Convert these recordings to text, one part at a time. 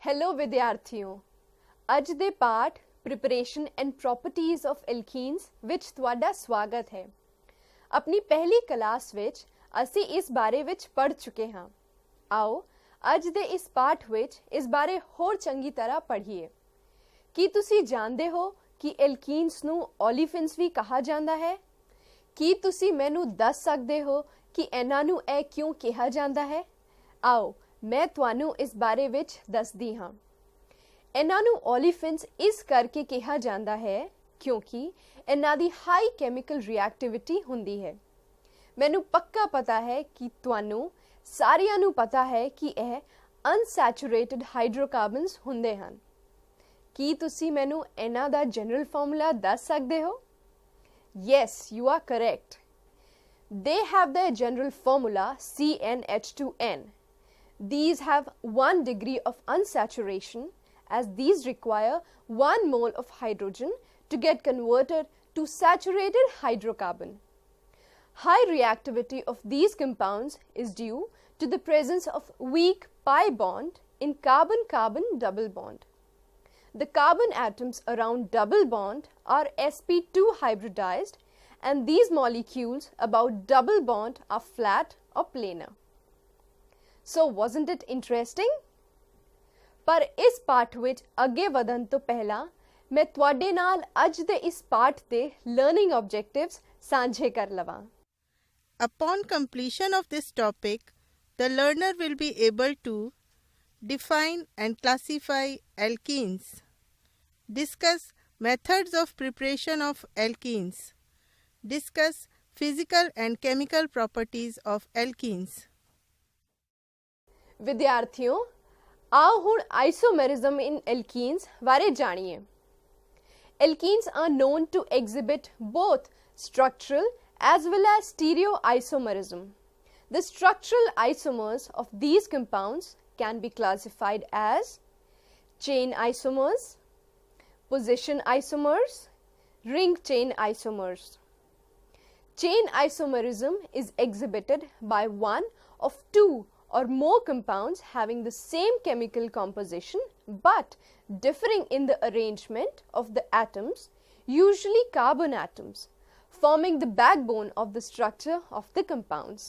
Hello विद्यार्थियों, ਅੱਜ ਦੇ ਪਾਠ preparation and properties of alkenes ਵਿੱਚ ਤੁਹਾਡਾ ਸਵਾਗਤ ਹੈ। ਆਪਣੀ ਪਹਿਲੀ ਕਲਾਸ ਵਿੱਚ ਅਸੀਂ ਇਸ ਬਾਰੇ ਵਿੱਚ ਪੜ੍ਹ ਚੁੱਕੇ ਹਾਂ। ਆਓ ਅੱਜ ਦੇ ਇਸ ਪਾਠ ਵਿੱਚ ਇਸ ਬਾਰੇ ਹੋਰ ਚੰਗੀ ਤਰ੍ਹਾਂ ਪੜ੍ਹੀਏ। ਕੀ ਤੁਸੀਂ ਜਾਣਦੇ ਹੋ ਕਿ ਐਲਕੀਨਸ ਨੂੰ ਓਲੀਫਿਨਸ ਵੀ ਕਹਾ ਜਾਂਦਾ ਹੈ? ਕੀ ਤੁਸੀਂ ਮੈਨੂੰ ਦੱਸ ਸਕਦੇ ਹੋ ਕਿ ਇਹਨਾਂ ਨੂੰ ਇਹ ਕਿਉਂ ਕਿਹਾ ਜਾਂਦਾ ਹੈ? ਆਓ ਮੈਂ ਤੁਹਾਨੂੰ ਇਸ ਬਾਰੇ ਵਿੱਚ ਦੱਸਦੀ ਹਾਂ। ਇਹਨਾਂ ਨੂੰ ਓਲੀਫਿਨਸ ਇਸ ਕਰਕੇ ਕਿਹਾ ਜਾਂਦਾ ਹੈ ਕਿਉਂਕਿ ਇਹਨਾਂ ਦੀ ਹਾਈ ਕੈਮੀਕਲ ਰਿਐਕਟਿਵਿਟੀ ਹੁੰਦੀ ਹੈ। ਮੈਨੂੰ ਪੱਕਾ ਪਤਾ ਹੈ ਕਿ ਤੁਹਾਨੂੰ ਸਾਰਿਆਂ ਨੂੰ ਪਤਾ ਹੈ ਕਿ ਇਹ ਅਨਸੈਚੂਰੇਟਡ ਹਾਈਡਰੋਕਾਰਬਨਸ ਹੁੰਦੇ ਹਨ। ਕੀ ਤੁਸੀਂ ਮੈਨੂੰ ਇਹਨਾਂ ਦਾ ਜਨਰਲ ਫਾਰਮੂਲਾ ਦੱਸ ਸਕਦੇ ਹੋ? Yes, you are correct. They have their general formula CnH2n. These have 1 degree of unsaturation as these require 1 mole of hydrogen to get converted to saturated hydrocarbon. High reactivity of these compounds is due to the presence of weak pi bond in carbon-carbon double bond. The carbon atoms around double bond are sp2 hybridized and these molecules about double bond are flat or planar. So wasn't it interesting? पर इस पाठ विच अगे वधन तो पहला मैं तुहाडे नाल अज दे इस पाठ दे लर्निंग ऑब्जेक्टिव्स सांझे कर लवां। Upon completion of this topic, the learner will be able to define and classify alkenes, discuss methods of preparation of alkenes, discuss physical and chemical properties of alkenes. विद्यार्थियों, आओ हुण आइसोमेरिज्म इन एल्कीन्स बारे जानिए। Alkenes are known to exhibit both structural as well as stereoisomerism. The structural isomers of these compounds can be classified as chain isomers, position isomers, ring chain isomers. Chain isomerism is exhibited by one of two or more compounds having the same chemical composition but differing in the arrangement of the atoms, usually carbon atoms, forming the backbone of the structure of the compounds.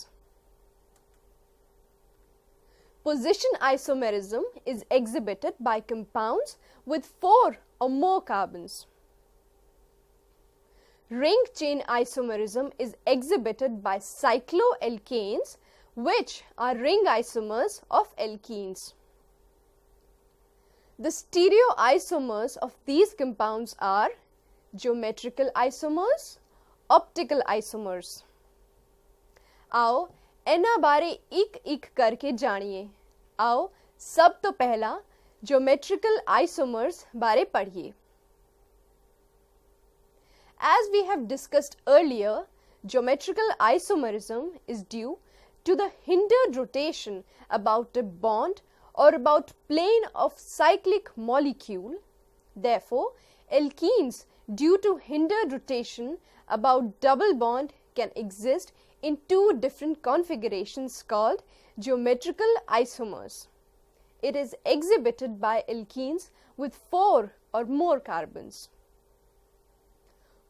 Position isomerism is exhibited by compounds with 4 or more carbons. Ring chain isomerism is exhibited by cycloalkanes, which are ring isomers of alkenes. The stereoisomers of these compounds are geometrical isomers, optical isomers. आओ इन्हां बारे एक करके जानिए। आओ सब तो पहला geometrical isomers बारे पढ़िए। As we have discussed earlier, geometrical isomerism is due to the hindered rotation about a bond or about plane of cyclic molecule. Therefore, alkenes due to hindered rotation about double bond can exist in 2 different configurations called geometrical isomers. It is exhibited by alkenes with 4 or more carbons.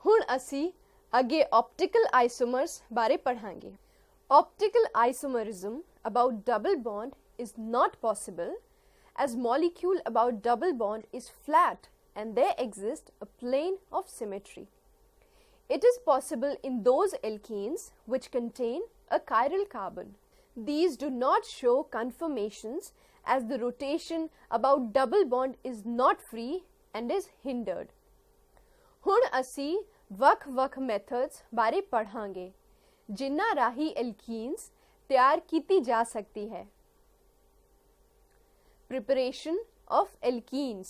हुण असी अगे optical isomers बारे पढ़ांगे। Optical isomerism about double bond is not possible as molecule about double bond is flat and there exists a plane of symmetry. It is possible in those alkenes which contain a chiral carbon. These do not show conformations as the rotation about double bond is not free and is hindered. हुण असी वख-वख methods बारे पढ़ांगे जिन्ना राही alkenes तैयार कीती जा सकती है। Preparation of alkenes.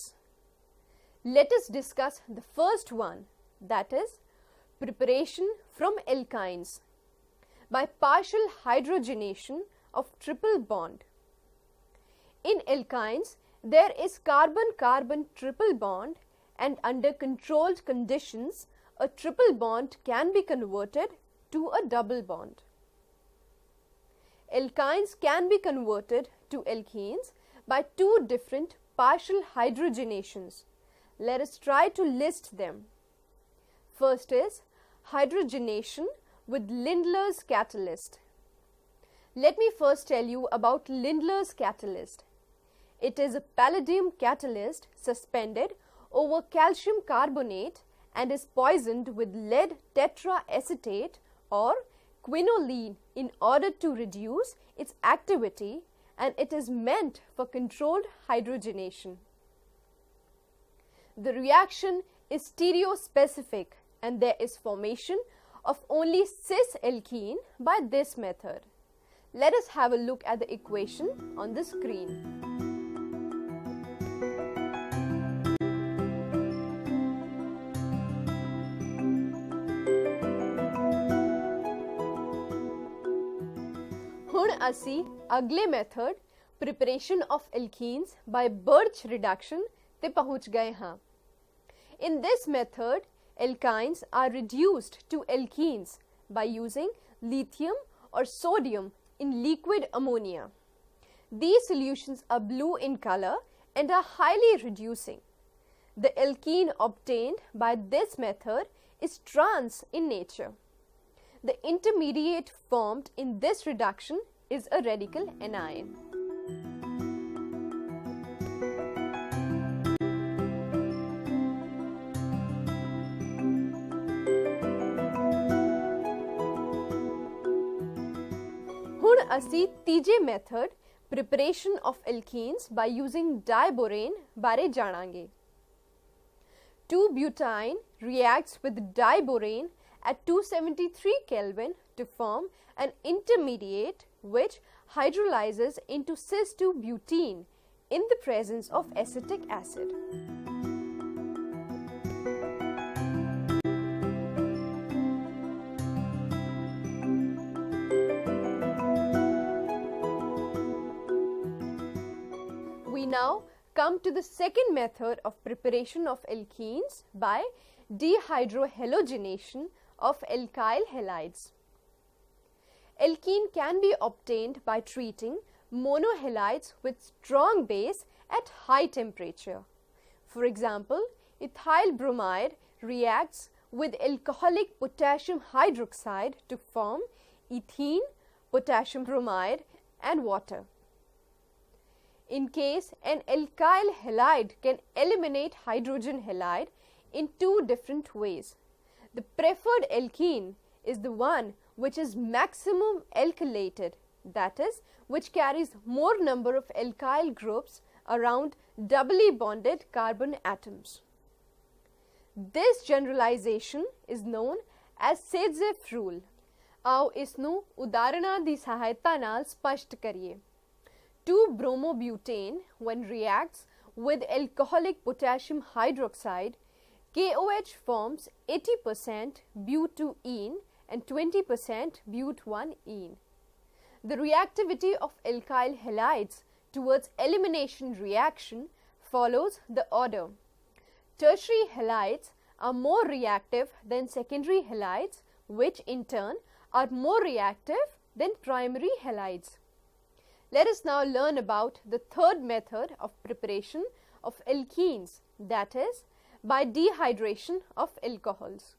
Let us discuss the first one, that is preparation from alkynes by partial hydrogenation of triple bond. In alkynes, there is carbon-carbon triple bond and under controlled conditions, a triple bond can be converted to a double bond. Alkynes can be converted to alkenes by two different partial hydrogenations. Let us try to list them. First is hydrogenation with Lindlar's Catalyst. Let me first tell you about Lindlar's Catalyst. It is a palladium catalyst suspended over calcium carbonate and is poisoned with lead tetraacetate or quinoline in order to reduce its activity, and it is meant for controlled hydrogenation. The reaction is stereospecific and there is formation of only cis alkene by this method. Let us have a look at the equation on the screen. ਹੁਣ ਅਸੀਂ ਅਗਲੇ method preparation of alkenes by Birch reduction ਤੇ ਪਹੁੰਚ ਗਏ ਹਾਂ. In this method, alkynes are reduced to alkenes by using lithium or sodium in liquid ammonia. These solutions are blue in color and are highly reducing. The alkene obtained by this method is trans in nature. The intermediate formed in this reduction is a radical anion. ਹੁਣ ਅਸੀਂ ਤੀਜੇ method preparation of alkenes by using diborane ਬਾਰੇ ਜਾਣਾਂਗੇ. 2-butene reacts with diborane at 273 Kelvin to form an intermediate which hydrolyzes into cis-2-butene in the presence of acetic acid. We now come to the second method of preparation of alkenes by dehydrohalogenation of alkyl halides. Alkene can be obtained by treating monohalides with strong base at high temperature. For example, ethyl bromide reacts with alcoholic potassium hydroxide to form ethene, potassium bromide and water. In case an alkyl halide can eliminate hydrogen halide in two different ways. The preferred alkene is the one which is maximum alkylated, that is, which carries more number of alkyl groups around doubly bonded carbon atoms. This generalization is known as Sedgwick rule. आओ इसनू उदाहरणां दी सहायता नाल स्पष्ट करिए. 2-bromobutane, when reacts with alcoholic potassium hydroxide, KOH forms 80% but2-ene and 20% but1-ene. The reactivity of alkyl halides towards elimination reaction follows the order. Tertiary halides are more reactive than secondary halides, which in turn are more reactive than primary halides. Let us now learn about the third method of preparation of alkenes, that is, by dehydration of alcohols.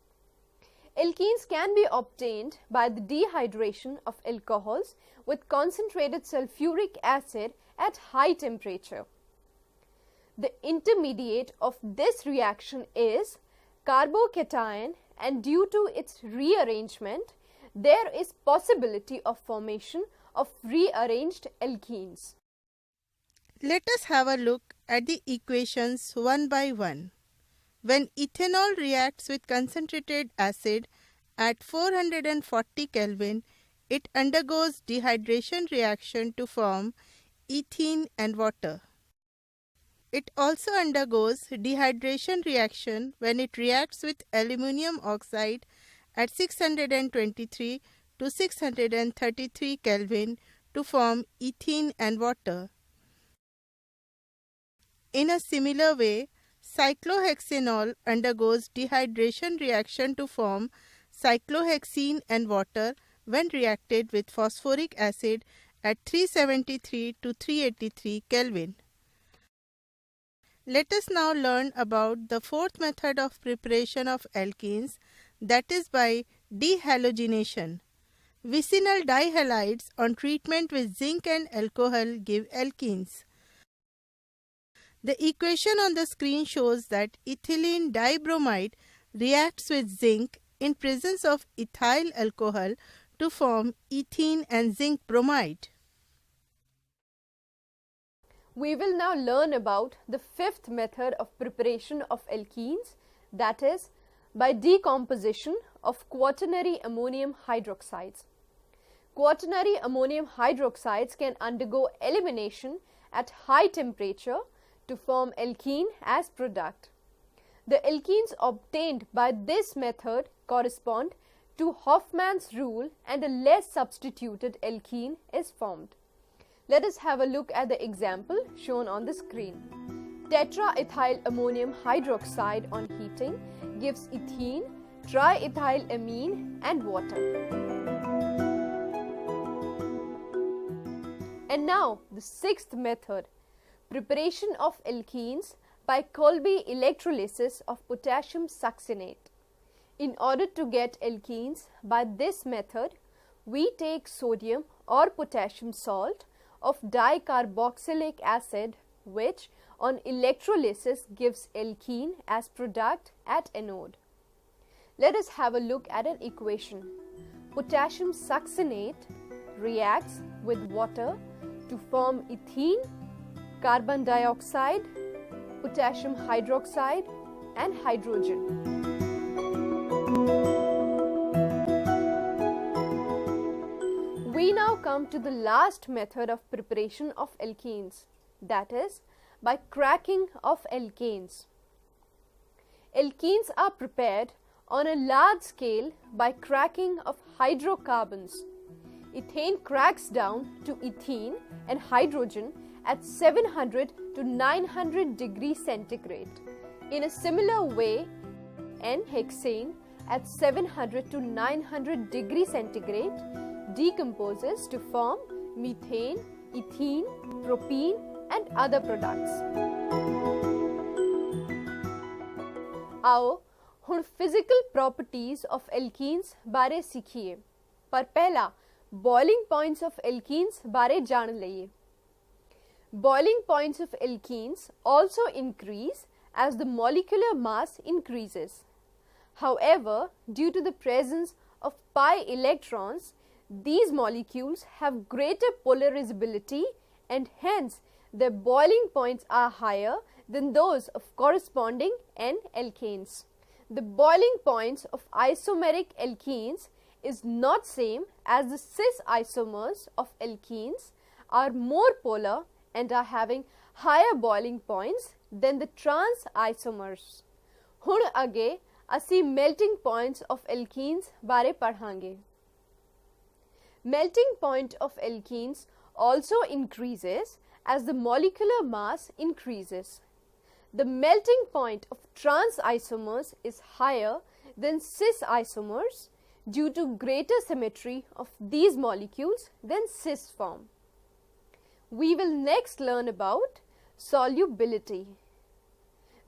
Alkenes can be obtained by the dehydration of alcohols with concentrated sulfuric acid at high temperature. The intermediate of this reaction is carbocation, and due to its rearrangement, there is possibility of formation of rearranged alkenes. Let us have a look at the equations one by one. When ethanol reacts with concentrated acid at 440 Kelvin, it undergoes dehydration reaction to form ethene and water. It also undergoes dehydration reaction when it reacts with aluminum oxide at 623 to 633 Kelvin to form ethene and water. In a similar way, cyclohexanol undergoes dehydration reaction to form cyclohexene and water when reacted with phosphoric acid at 373 to 383 Kelvin. Let us now learn about the fourth method of preparation of alkenes, that is by dehalogenation. Vicinal dihalides on treatment with zinc and alcohol give alkenes. The equation on the screen shows that ethylene dibromide reacts with zinc in presence of ethyl alcohol to form ethene and zinc bromide. We will now learn about the fifth method of preparation of alkenes, that is by decomposition of quaternary ammonium hydroxides. Quaternary ammonium hydroxides can undergo elimination at high temperature to form alkene as product. The alkenes obtained by this method correspond to Hofmann's rule and a less substituted alkene is formed. Let us have a look at the example shown on the screen. Tetraethyl ammonium hydroxide on heating gives ethene, triethylamine and water. And now the sixth method, preparation of alkenes by Kolbe electrolysis of potassium succinate. In order to get alkenes by this method, we take sodium or potassium salt of dicarboxylic acid, which on electrolysis gives alkene as product at anode. Let us have a look at an equation. Potassium succinate reacts with water to form ethene, carbon dioxide, potassium hydroxide and hydrogen. We now come to the last method of preparation of alkenes, that is by cracking of alkanes. Alkenes are prepared on a large scale by cracking of hydrocarbons. Ethane cracks down to ethene and hydrogen at 700 to 900 degrees centigrade. In a similar way, N-hexane at 700 to 900 degrees centigrade decomposes to form methane, ethene, propene and other products. आओ ਹੁਣ physical properties of alkenes बारे सीखिए, पर पहला boiling points of alkenes बारे जान लइए. Boiling points of alkenes also increase as the molecular mass increases. However, due to the presence of pi electrons, these molecules have greater polarizability and hence their boiling points are higher than those of corresponding N-alkanes. The boiling points of isomeric alkenes is not same as the cis isomers of alkenes are more polar and are having higher boiling points than the trans isomers. ਹੁਣ ਅੱਗੇ ਅਸੀਂ melting points of alkenes ਬਾਰੇ ਪੜ੍ਹਾਂਗੇ. Melting point of alkenes also increases as the molecular mass increases. The melting point of trans isomers is higher than cis isomers due to greater symmetry of these molecules than cis form. We will next learn about solubility.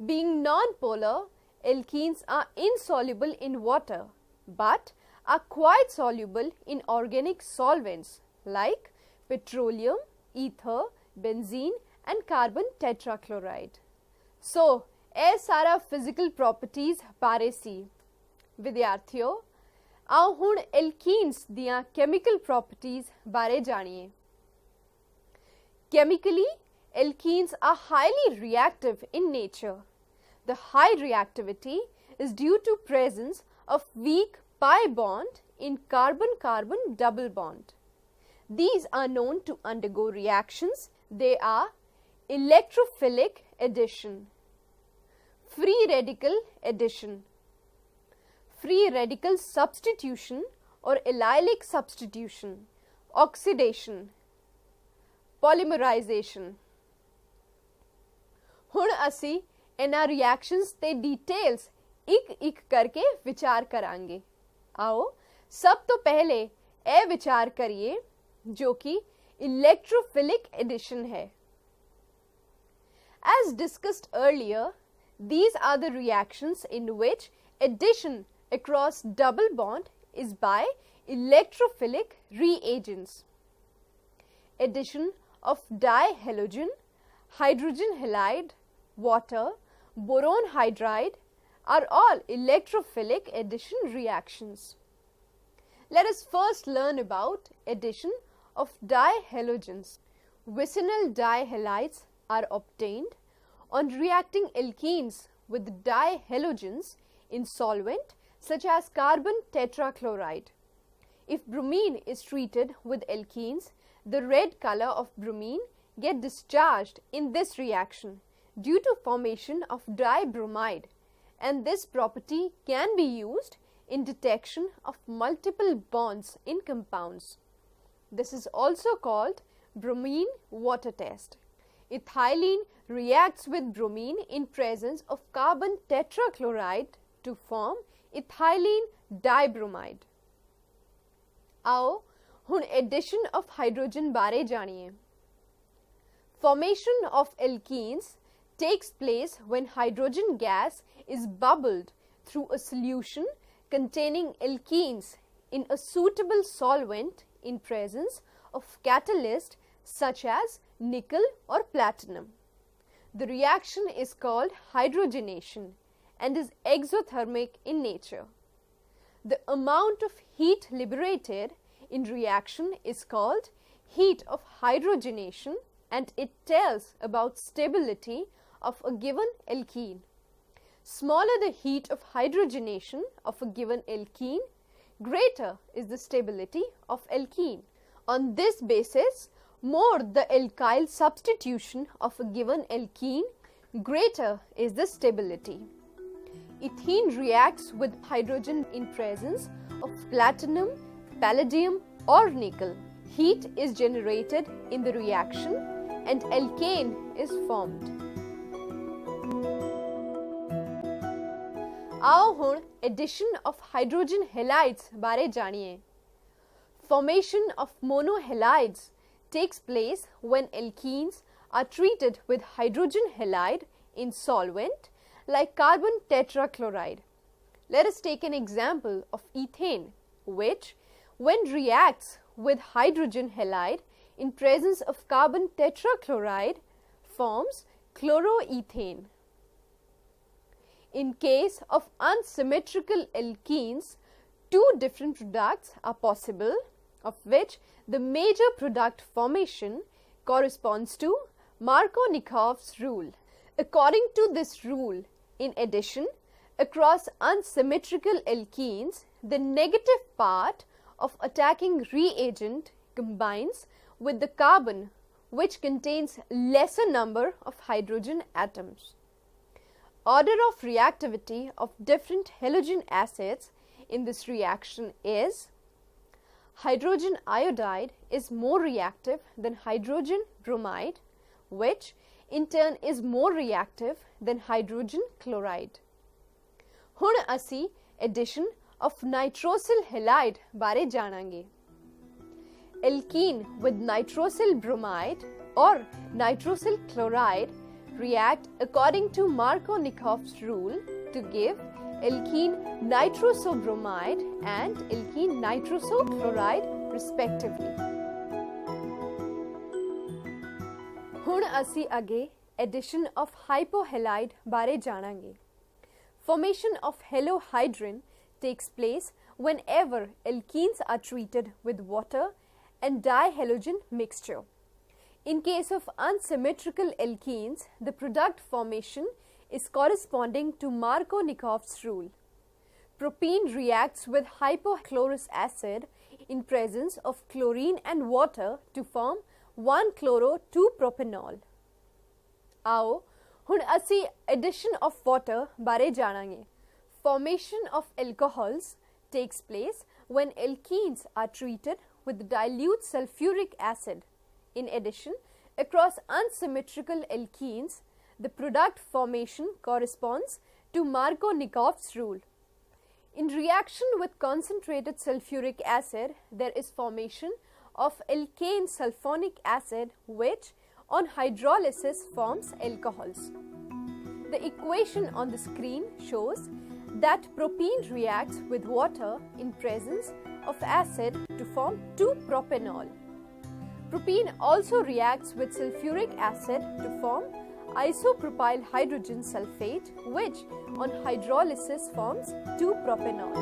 Being non-polar, alkenes are insoluble in water but are quite soluble in organic solvents like petroleum, ether, benzene and carbon tetrachloride. So, ਇਹ ਸਾਰਾ physical properties ਬਾਰੇ ਸੀ. ਵਿਦਿਆਰਥੀਓ, ਆਓ ਹੁਣ alkenes ਦੀਆਂ chemical properties ਬਾਰੇ ਜਾਣੀਏ. Chemically, alkenes are highly reactive in nature. The high reactivity is due to presence of weak pi bond in carbon-carbon double bond. These are known to undergo reactions. They are electrophilic addition, free radical addition, free radical substitution or allylic substitution, oxidation, polymerization. ਹੁਣ ਅਸੀਂ ਇਹਨਾਂ reactions ਤੇ details ਇੱਕ ਕਰਕੇ ਵਿਚਾਰ ਕਰਾਂਗੇ. ਆਓ ਸਭ ਤੋਂ ਪਹਿਲੇ ਇਹ ਵਿਚਾਰ ਕਰੀਏ ਜੋ ਕਿ इलेक्ट्रोफिलिक एडिशन है. As discussed earlier, these are the reactions in which addition across double bond is by electrophilic reagents. Addition of dihalogen, hydrogen halide, water, boron hydride are all electrophilic addition reactions. Let us first learn about addition of dihalogens. Vicinal dihalides are obtained on reacting alkenes with dihalogens in solvent such as carbon tetrachloride. If bromine is treated with alkenes, the red color of bromine get discharged in this reaction due to formation of dibromide, and this property can be used in detection of multiple bonds in compounds. This is also called bromine water test. Ethylene reacts with bromine in presence of carbon tetrachloride to form ethylene dibromide. आओ ਹੁਣ addition of hydrogen बारे जानिए. Formation of alkenes takes place when hydrogen gas is bubbled through a solution containing alkenes in a suitable solvent in presence of catalyst such as nickel or platinum. The reaction is called hydrogenation and is exothermic in nature. The amount of heat liberated in reaction is called heat of hydrogenation, and it tells about stability of a given alkene. Smaller the heat of hydrogenation of a given alkene, greater is the stability of alkene. On this basis, more the alkyl substitution of a given alkene, greater is the stability. Ethene reacts with hydrogen in presence of platinum, palladium or nickel. Heat is generated in the reaction and alkane is formed. आओ हुण addition of hydrogen halides बारे जानिए. Formation of monohalides takes place when alkenes are treated with hydrogen halide in solvent like carbon tetrachloride. Let us take an example of ethane, which, when reacts with hydrogen halide in presence of carbon tetrachloride, forms chloroethane. In case of unsymmetrical alkenes, two different products are possible, of which the major product formation corresponds to Markovnikov's rule. According to this rule, in addition, across unsymmetrical alkenes, the negative part of attacking reagent combines with the carbon, which contains lesser number of hydrogen atoms. Order of reactivity of different halogen acids in this reaction is: hydrogen iodide is more reactive than hydrogen bromide, which in turn is more reactive than hydrogen chloride. ਹੁਣ ਅਸੀਂ addition of nitrosyl halide बारे जानांगे. Alkene with nitrosyl bromide or nitrosyl chloride react according to Markovnikov's rule to give alkene nitrosobromide and alkene nitrosochloride respectively. ਹੁਣ ਅਸੀਂ ਅੱਗੇ addition of hypohalide ਬਾਰੇ ਜਾਣਾਂਗੇ. Formation of halohydrin takes place whenever alkenes are treated with water and dihalogen mixture. In case of unsymmetrical alkenes, the product formation is corresponding to Markovnikov's rule. Propene reacts with hypochlorous acid in presence of chlorine and water to form 1-chloro-2-propanol. आओ ਹੁਣ ਅਸੀਂ addition of water ਬਾਰੇ ਜਾਣਾਂਗੇ. Formation of alcohols takes place when alkenes are treated with dilute sulfuric acid. In addition, across unsymmetrical alkenes, the product formation corresponds to Markovnikov's rule. In reaction with concentrated sulfuric acid, there is formation of alkane sulfonic acid, which on hydrolysis forms alcohols. The equation on the screen shows that propene reacts with water in presence of acid to form 2-propanol. Propene also reacts with sulfuric acid to form isopropyl hydrogen sulfate, which on hydrolysis forms 2-propanol.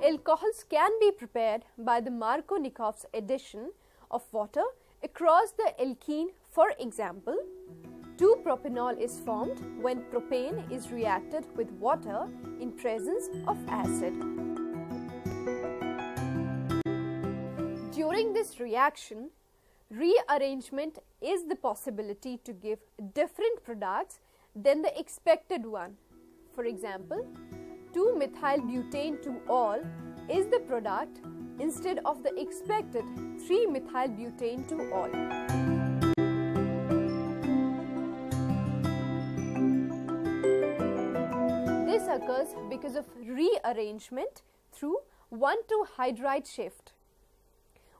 Alcohols can be prepared by the Markovnikov's addition of water across the alkene. For example, 2-propanol is formed when propane is reacted with water in presence of acid. During this reaction, rearrangement is the possibility to give different products than the expected one. For example, 2-methylbutane 2-ol is the product instead of the expected 3-methylbutane 2-ol. This occurs because of rearrangement through 1,2-hydride shift.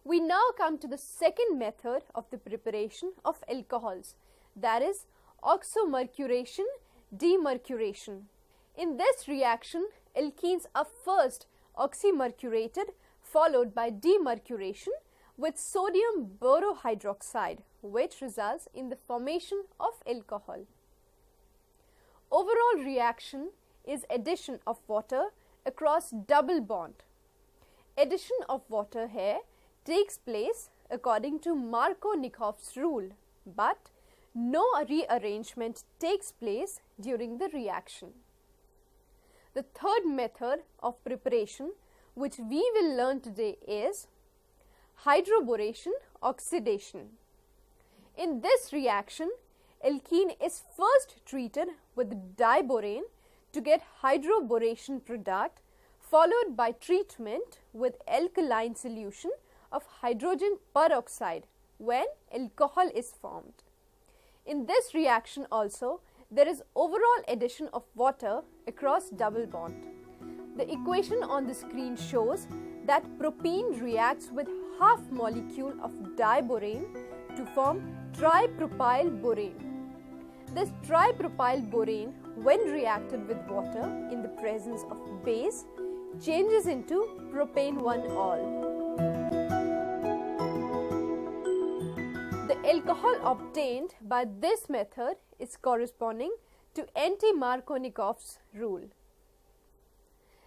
We now come to the second method of the preparation of alcohols, that is oxymercuration, demercuration. In this reaction, alkenes are first oxymercurated, followed by demercuration with sodium borohydroxide, which results in the formation of alcohol. Overall reaction is addition of water across double bond. Addition of water here takes place according to Markovnikov's rule, but no rearrangement takes place during the reaction. The third method of preparation which we will learn today is Hydroboration Oxidation. In this reaction, alkene is first treated with diborane to get hydroboration product, followed by treatment with alkaline solution of hydrogen peroxide when alcohol is formed. In this reaction also, there is overall addition of water across double bond. The equation on the screen shows that propene reacts with half molecule of diborane to form tripropyl borane. This tripropyl borane, when reacted with water in the presence of base, changes into propane 1-ol. The alcohol obtained by this method is corresponding to anti-Markovnikov's rule.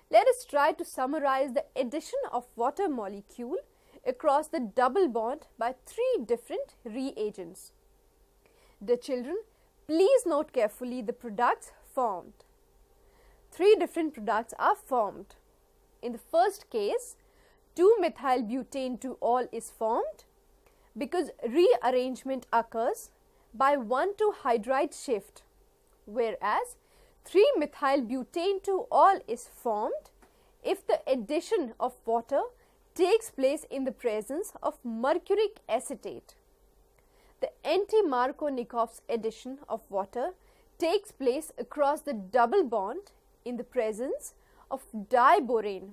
Let us try to summarize the addition of water molecule across the double bond by 3 different reagents. Dear children, please note carefully the products formed. 3 different products are formed. In the first case, 2-methylbutane 2-ol is formed because rearrangement occurs by 1,2-hydride shift, whereas 3-methylbutane 2-ol is formed if the addition of water takes place in the presence of mercuric acetate. The anti-Markovnikov's addition of water takes place across the double bond in the presence of diborane,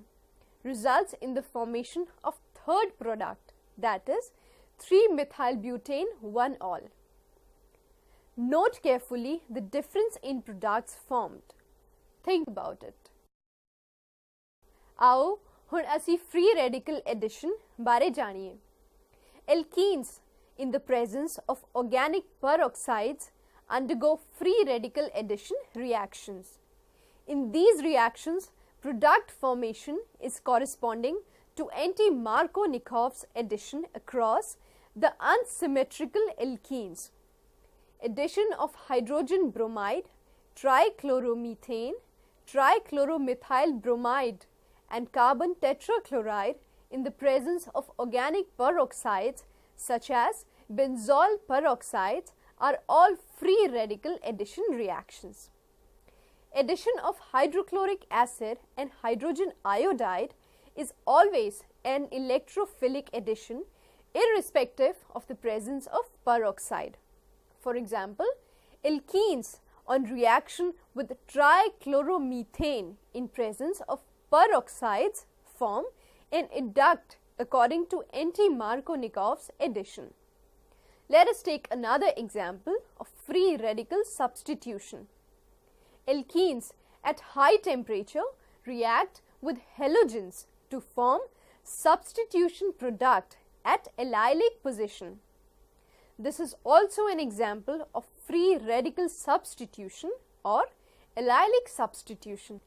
results in the formation of third product, that is 3-methylbutane 1-ol. Note carefully the difference in products formed. Think about it. आओ ਹੁਣ ਅਸੀਂ free radical addition ਬਾਰੇ ਜਾਣੀਏ. Alkenes in the presence of organic peroxides undergo free radical addition reactions. In these reactions, product formation is corresponding to anti-Markovnikov's addition across the unsymmetrical alkenes. Addition of hydrogen bromide, trichloromethane, trichloromethyl bromide and carbon tetrachloride in the presence of organic peroxides such as benzol peroxides are all free radical addition reactions. Addition of hydrochloric acid and hydrogen iodide is always an electrophilic addition irrespective of the presence of peroxide. For example, alkenes on reaction with trichloromethane in presence of peroxides form and educt according to Markovnikov's addition. Let us take another example of free radical substitution. Alkenes at high temperature react with halogens to form substitution product at allylic position. This is also an example of free radical substitution or allylic substitution.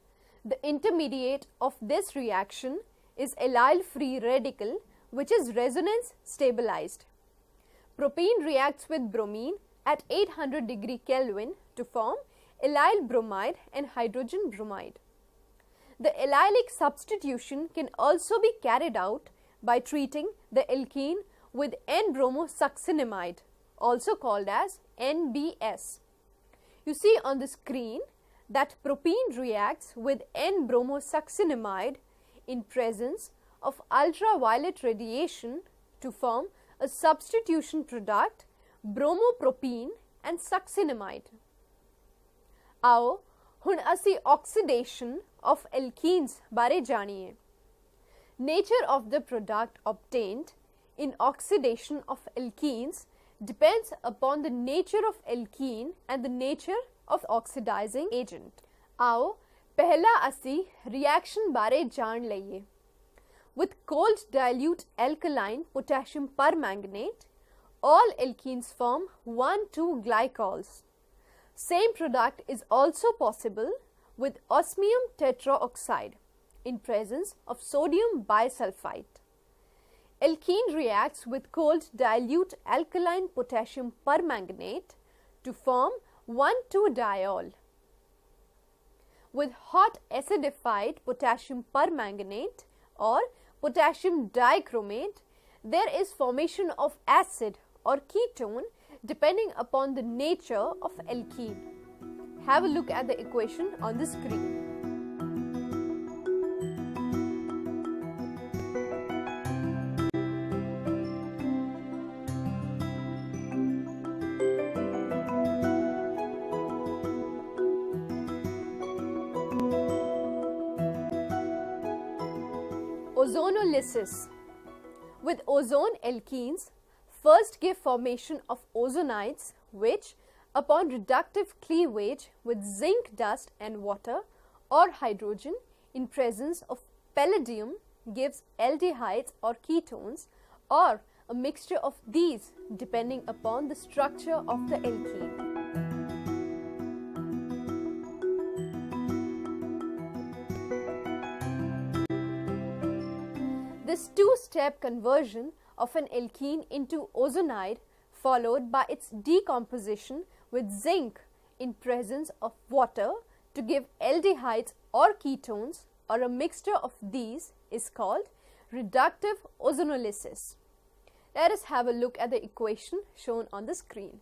The intermediate of this reaction is allyl free radical, which is resonance stabilized. Propene reacts with bromine at 800 degree Kelvin to form allyl bromide and hydrogen bromide. The allylic substitution can also be carried out by treating the alkene with N-bromosuccinimide, also called as NBS. You see on the screen that propene reacts with N-bromosuccinimide in presence of ultraviolet radiation to form a substitution product bromopropene and succinimide. आओ ਹੁਣ ਅਸੀਂ oxidation of alkenes ਬਾਰੇ ਜਾਣੀਏ. Nature of the product obtained in oxidation of alkenes depends upon the nature of alkene and the nature of oxidizing agent. आओ पहला ਅਸੀਂ reaction ਬਾਰੇ ਜਾਣ ਲਈਏ. With cold dilute alkaline potassium permanganate, all alkenes form 1,2 glycols. Same product is also possible with osmium tetraoxide in presence of sodium bisulfite. Alkene reacts with cold dilute alkaline potassium permanganate to form 1,2-diol. With hot acidified potassium permanganate or potassium dichromate, there is formation of acid or ketone depending upon the nature of alkene. Have a look at the equation on the screen. Ozonolysis. With ozone alkenes, first give formation of ozonides which, upon reductive cleavage with zinc dust and water or hydrogen in presence of palladium, gives aldehydes or ketones or a mixture of these depending upon the structure of the alkene. This two-step conversion of an alkene into ozonide followed by its decomposition with zinc in presence of water to give aldehydes or ketones or a mixture of these is called reductive ozonolysis. Let us have a look at the equation shown on the screen.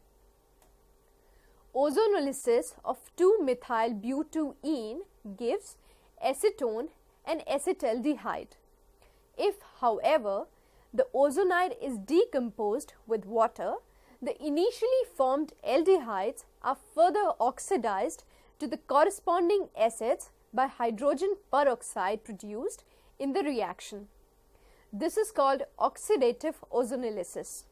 Ozonolysis of 2-methylbutene gives acetone and acetaldehyde. If, however, the ozonide is decomposed with water, the initially formed aldehydes are further oxidized to the corresponding acids by hydrogen peroxide produced in the reaction. This is called oxidative ozonolysis.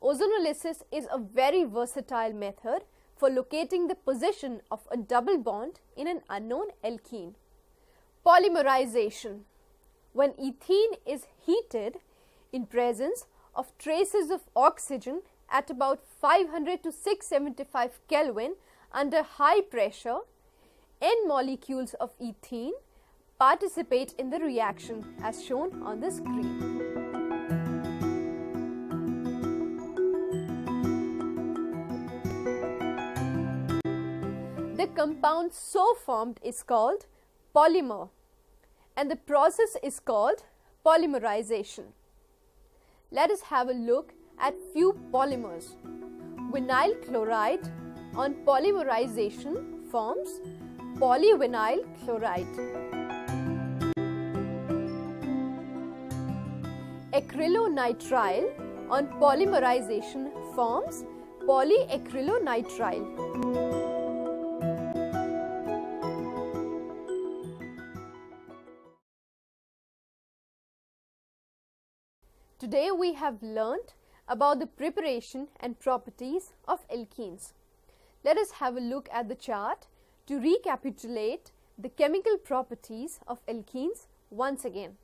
Ozonolysis is a very versatile method for locating the position of a double bond in an unknown alkene. Polymerization. When ethene is heated in presence of traces of oxygen at about 500 to 675 Kelvin under high pressure, N molecules of ethene participate in the reaction as shown on the screen. The compound so formed is called polymer, and the process is called polymerization. Let us have a look at few polymers. Vinyl chloride on polymerization forms polyvinyl chloride. Acrylonitrile on polymerization forms polyacrylonitrile. Today we have learnt about the preparation and properties of alkenes. Let us have a look at the chart to recapitulate the chemical properties of alkenes once again.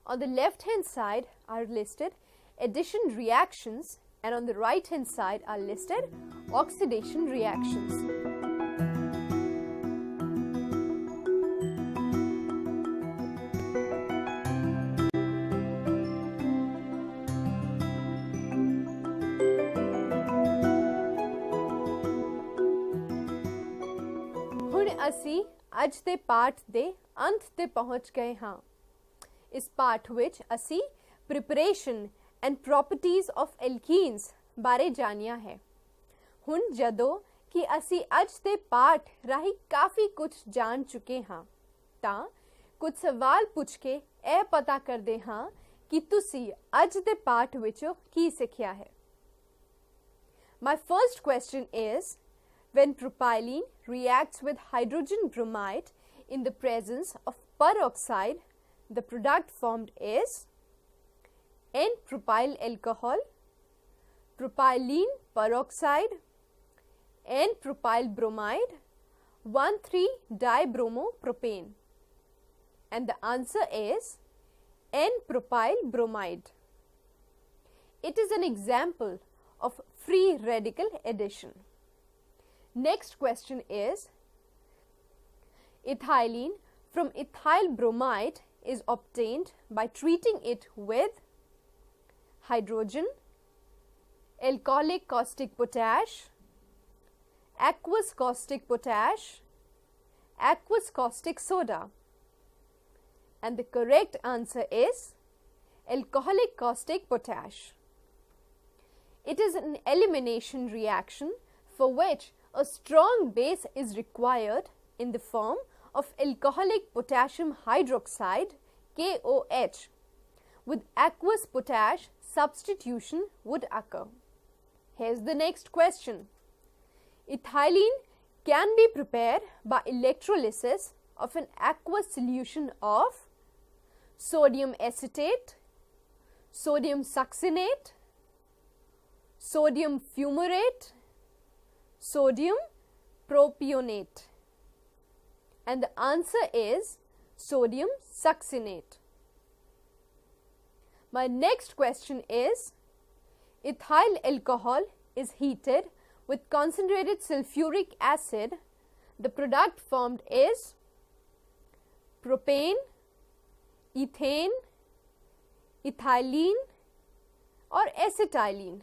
On the left hand side are listed addition reactions and on the right hand side are listed oxidation reactions. ਹੁਣ ਅਸੀਂ ਅੱਜ ਦੇ ਪਾਠ ਦੇ ਅੰਤ ਤੇ ਪਹੁੰਚ ਗਏ ਹਾਂ। ਇਸ ਪਾਠ ਵਿੱਚ ਅਸੀਂ preparation and properties of alkenes ਬਾਰੇ ਜਾਣਿਆ ਹੈ। ਹੁਣ ਜਦੋਂ ਕਿ ਅਸੀਂ ਅੱਜ ਦੇ ਪਾਠ ਰਾਹੀਂ ਕਾਫੀ ਕੁਝ ਜਾਣ ਚੁੱਕੇ ਹਾਂ ਤਾਂ ਕੁਝ ਸਵਾਲ ਪੁੱਛ ਕੇ ਇਹ ਪਤਾ ਕਰਦੇ ਹਾਂ ਕਿ ਤੁਸੀਂ ਅੱਜ ਦੇ ਪਾਠ ਵਿੱਚੋਂ ਕੀ ਸਿੱਖਿਆ ਹੈ। My first question is, when propylene reacts with hydrogen bromide in the presence of peroxide, the product formed is N-propyl alcohol, propylene peroxide, N-propyl bromide, 1,3-dibromopropane. And the answer is N-propyl bromide. It is an example of free radical addition. Next question is, ethylene from ethyl bromide is obtained by treating it with hydrogen, alcoholic caustic potash, aqueous caustic potash, aqueous caustic soda. And the correct answer is alcoholic caustic potash. It is an elimination reaction for which a strong base is required in the form of alcoholic potassium hydroxide KOH. With aqueous potash, substitution would occur. Here's the next question. Ethylene can be prepared by electrolysis of an aqueous solution of sodium acetate, sodium succinate, sodium fumarate, sodium propionate. And the answer is sodium succinate. My next question is, ethyl alcohol is heated with concentrated sulfuric acid. The product formed is propane, ethane, ethylene or acetylene.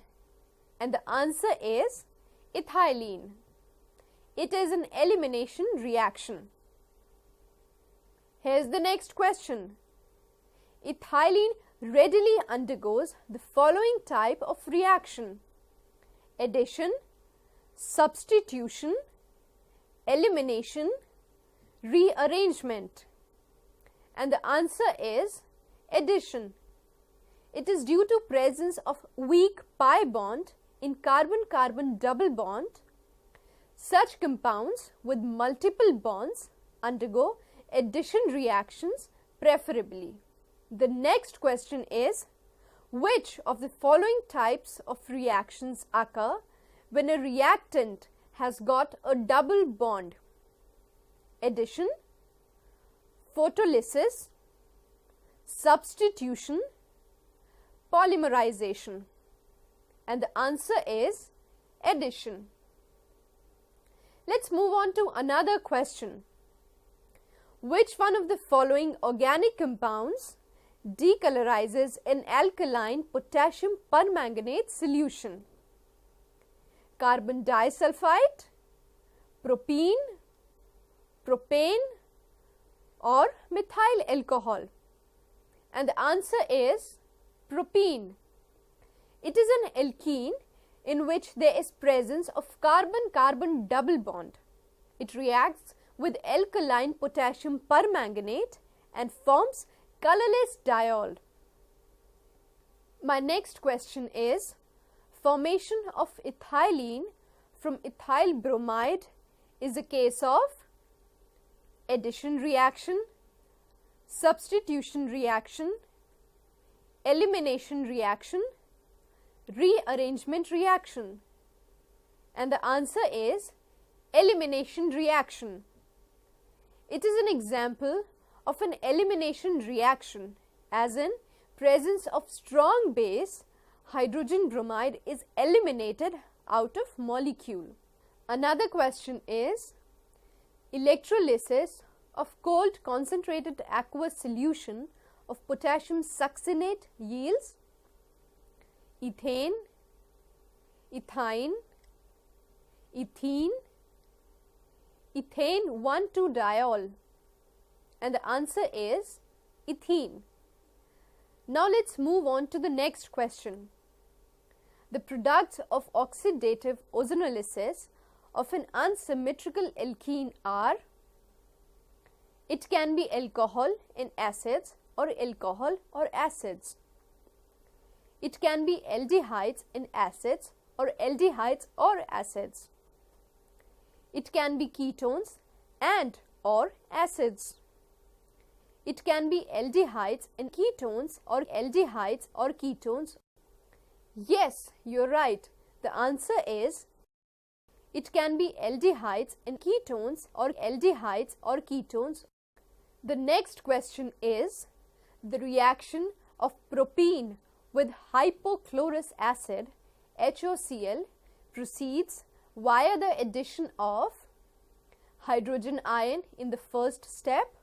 And the answer is ethylene. It is an elimination reaction. Here's the next question. Ethylene readily undergoes the following type of reaction: addition, substitution, elimination, rearrangement. And the answer is addition. It is due to presence of weak pi bond in carbon-carbon double bond. Such compounds with multiple bonds undergo addition reactions preferably. The next question is, which of the following types of reactions occur when a reactant has got a double bond? Addition, photolysis, substitution, polymerization. And the answer is addition. Let's move on to another question. Which one of the following organic compounds decolorizes an alkaline potassium permanganate solution? Carbon disulfide, propene, propane or methyl alcohol? And the answer is propene. It is an alkene in which there is presence of carbon-carbon double bond. It reacts with alkaline potassium permanganate and forms colorless diol. My next question is, formation of ethylene from ethyl bromide is a case of addition reaction, substitution reaction, elimination reaction, rearrangement reaction? And the answer is elimination reaction. It is an example of an elimination reaction, as in presence of strong base, hydrogen bromide is eliminated out of molecule. Another question is electrolysis of cold concentrated aqueous solution of potassium succinate yields ethane, ethyne, ethene, ethane 1,2-diol, and the answer is ethene. Now let's move on to the next question. The products of oxidative ozonolysis of an unsymmetrical alkene are: it can be alcohol in acids or alcohol or acids. It can be aldehydes in acids or aldehydes or acids. It can be ketones and or acids. It can be aldehydes in ketones or aldehydes or ketones. Yes, you're right. The answer is it can be aldehydes in ketones or aldehydes or ketones. The next question is the reaction of propene with hypochlorous acid HOCl proceeds via the addition of hydrogen ion in the first step,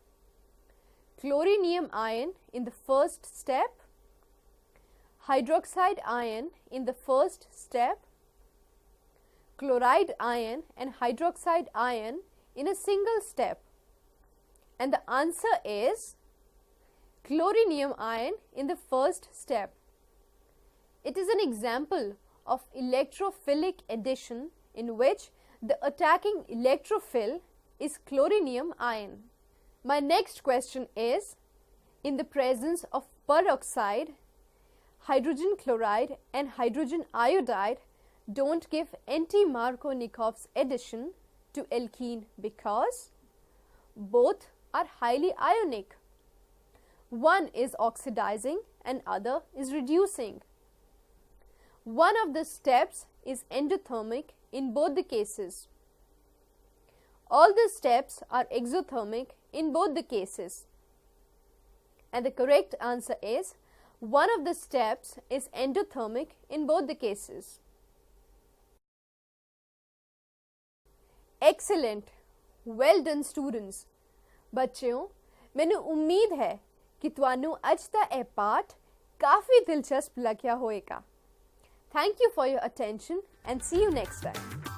chlorinium ion in the first step, hydroxide ion in the first step, chloride ion and hydroxide ion in a single step. And the answer is chlorinium ion in the first step. It is an example of electrophilic addition in which the attacking electrophile is chlorinium ion. My next question is, in the presence of peroxide, hydrogen chloride and hydrogen iodide don't give anti-Markovnikov's addition to alkene because both are highly ionic. One is oxidizing and other is reducing. One of the steps is endothermic in both the cases. All the steps are exothermic in both the cases. And the correct answer is one of the steps is endothermic in both the cases. Excellent. Well done students. ਬੱਚਿਓ ਮੈਨੂੰ ਉਮੀਦ ਹੈ ਕਿ ਤੁਹਾਨੂੰ ਅੱਜ ਦਾ ਇਹ ਪਾਠ ਕਾਫੀ ਦਿਲਚਸਪ ਲੱਗਿਆ ਹੋਵੇਗਾ. Thank you for your attention and see you next time.